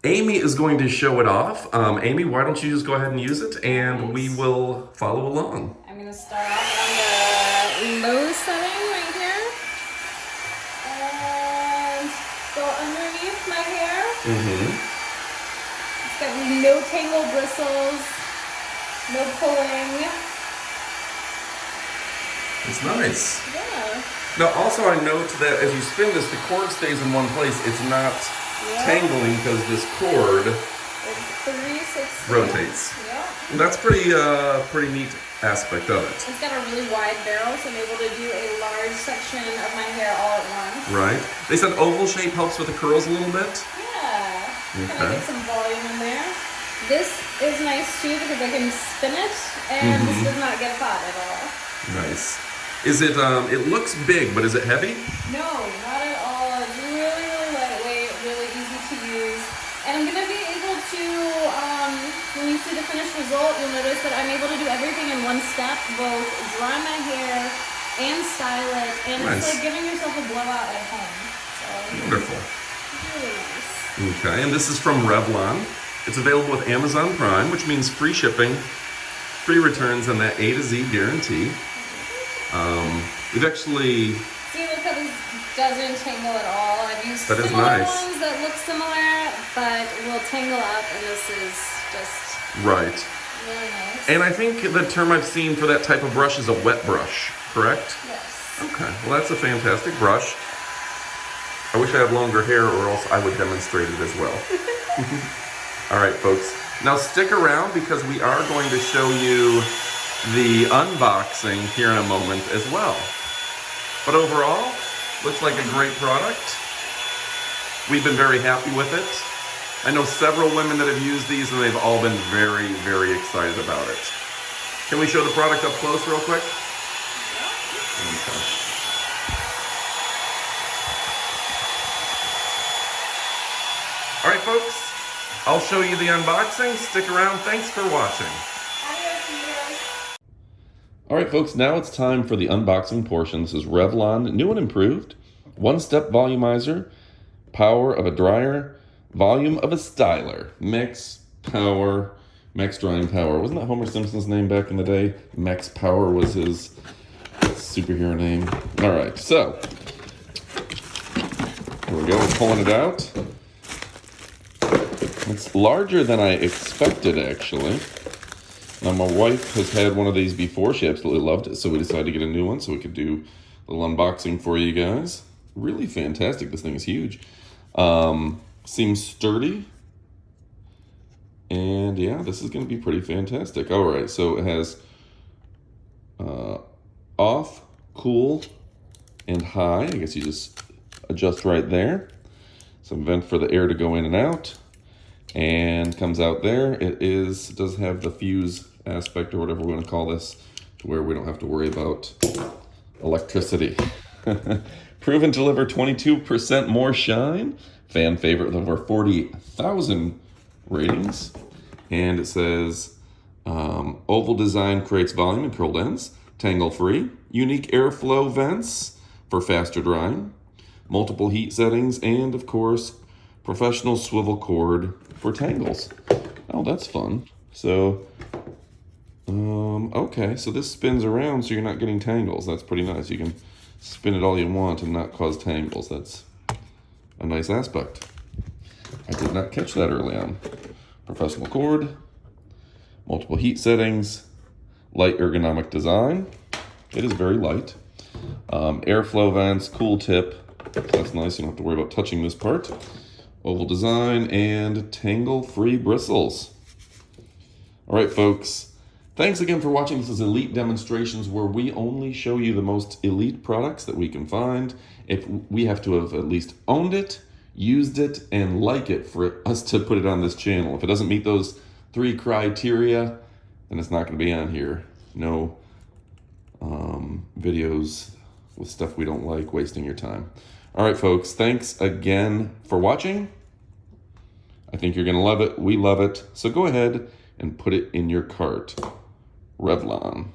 Amy is going to show it off. Amy, why don't you just go ahead and use it, and we will follow along. I'm going to start off on the low setting right here. And go underneath my hair. It's got no tangle bristles, no pulling. It's nice. Yeah. Now, also I note that as you spin this, the cord stays in one place. It's not tangling because this cord rotates. Yeah. And that's pretty neat aspect of it. It's got a really wide barrel, so I'm able to do a large section of my hair all at once. Right. They said oval shape helps with the curls a little bit. Yeah. Okay. Kind of get some volume in there. This is nice too because I can spin it, and this does not get hot at all. Nice. Is it, it looks big, but is it heavy? No, not at all. It's really, really lightweight, really easy to use. And I'm going to be able to, when you see the finished result, you'll notice that I'm able to do everything in one step, both dry my hair and style it. And it's like giving yourself a blowout at home. So, wonderful. Really nice. Okay, and this is from Revlon. It's available with Amazon Prime, which means free shipping, free returns, and that A to Z guarantee. We've actually... See, look how this doesn't tangle at all. I've used similar ones that look similar, but will tangle up, and this is just really nice. And I think the term I've seen for that type of brush is a wet brush, correct? Yes. Okay, well that's a fantastic brush. I wish I had longer hair, or else I would demonstrate it as well. All right, folks. Now stick around because we are going to show you the unboxing here in a moment as well. But overall, looks like a great product. We've been very happy with it. I know several women that have used these and they've all been very, very excited about it. Can we show the product up close real quick? Okay. All right, folks. I'll show you the unboxing. Stick around. Thanks for watching. All right, folks, now it's time for the unboxing portion. This is Revlon, new and improved. One-step volumizer, power of a dryer, volume of a styler. Max Power, Max Drying Power. Wasn't that Homer Simpson's name back in the day? Max Power was his superhero name. All right, so here we go. We're pulling it out. It's larger than I expected, actually. Now, my wife has had one of these before. She absolutely loved it, so we decided to get a new one so we could do a little unboxing for you guys. Really fantastic. This thing is huge. Seems sturdy. And yeah, this is going to be pretty fantastic. All right, so it has off, cool, and high. I guess you just adjust right there. Some vent for the air to go in and out. And comes out there. It does have the fuse aspect, or whatever we're going to call this, to where we don't have to worry about electricity. Proven to deliver 22% more shine. Fan favorite with over 40,000 ratings. And it says, oval design creates volume and curled ends. Tangle free. Unique airflow vents for faster drying. Multiple heat settings. And of course, professional swivel cord for tangles. Oh, that's fun. So, okay, so this spins around so you're not getting tangles. That's pretty nice. You can spin it all you want and not cause tangles. That's a nice aspect. I did not catch that early on. Professional cord, multiple heat settings, light ergonomic design. It is very light. Airflow vents, cool tip. That's nice. You don't have to worry about touching this part. Oval design, and tangle-free bristles. All right, folks. Thanks again for watching. This is Elite Demonstrations, where we only show you the most elite products that we can find. If we have to have at least owned it, used it, and like it for us to put it on this channel. If it doesn't meet those 3 criteria, then it's not going to be on here. No videos with stuff we don't like, wasting your time. All right, folks, thanks again for watching. I think you're going to love it. We love it. So go ahead and put it in your cart. Revlon.